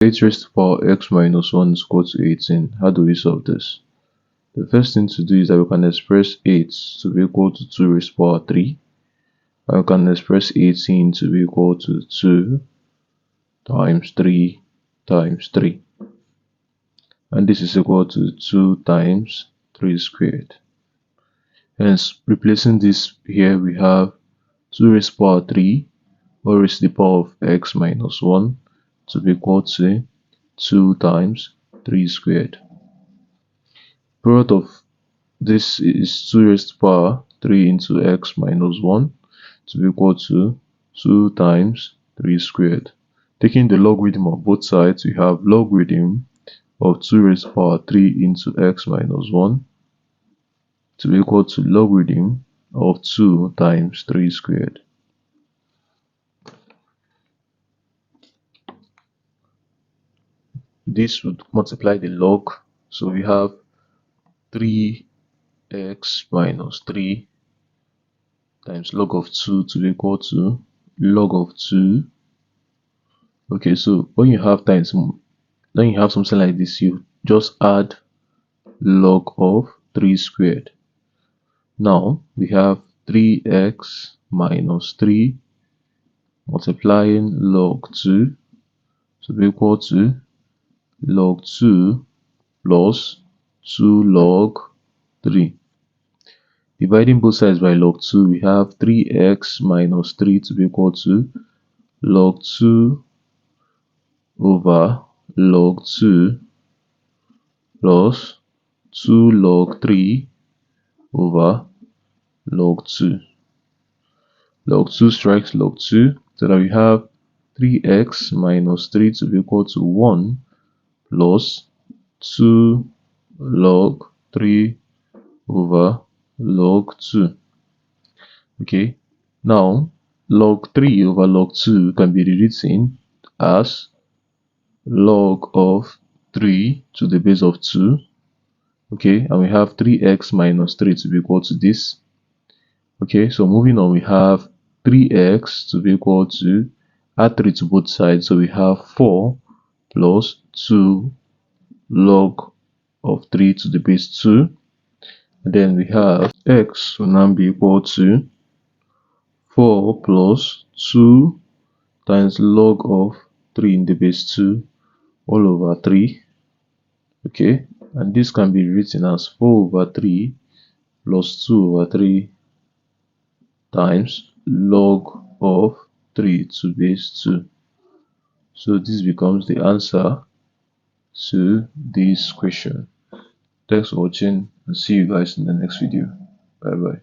8 raised to the power x minus 1 is equal to 18. How do we solve this? The first thing to do is that we can express 8 to be equal to 2 raised to the power 3. And we can express 18 to be equal to 2 times 3 times 3. And this is equal to 2 times 3 squared. Hence, replacing this here, we have 2 raised to the power 3 or raised to the power of x minus 1 to be equal to 2 times 3 squared. Product of this is 2 raised to the power 3 into x minus 1 to be equal to 2 times 3 squared. Taking the logarithm of both sides, we have logarithm of 2 raised to the power 3 into x minus 1 to be equal to logarithm of 2 times 3 squared. This would multiply the log, so we have 3x minus 3 times log of 2 to be equal to log of 2. Okay, so when you have something like this, you just add log of 3 squared. Now we have 3x minus 3 multiplying log 2 to be equal to log 2 plus 2 log 3. Dividing both sides by log 2, we have 3x minus 3 to be equal to log 2 over log 2 plus 2 log 3 over log 2. Log 2 strikes log 2, so that we have 3x minus 3 to be equal to 1 plus 2 log 3 over log 2. Okay, now log 3 over log 2 can be rewritten as log of 3 to the base of 2. Okay, and we have 3x minus 3 to be equal to this. Okay, so moving on, we have 3x to be equal to, add 3 to both sides, so we have 4 plus 2 log of 3 to the base 2. And then we have x will now be equal to 4 plus 2 times log of 3 in the base 2 all over 3. Okay, and this can be written as 4 over 3 plus 2 over 3 times log of 3 to base 2. So this becomes the answer to this question. Thanks for watching and see you guys in the next video. Bye bye.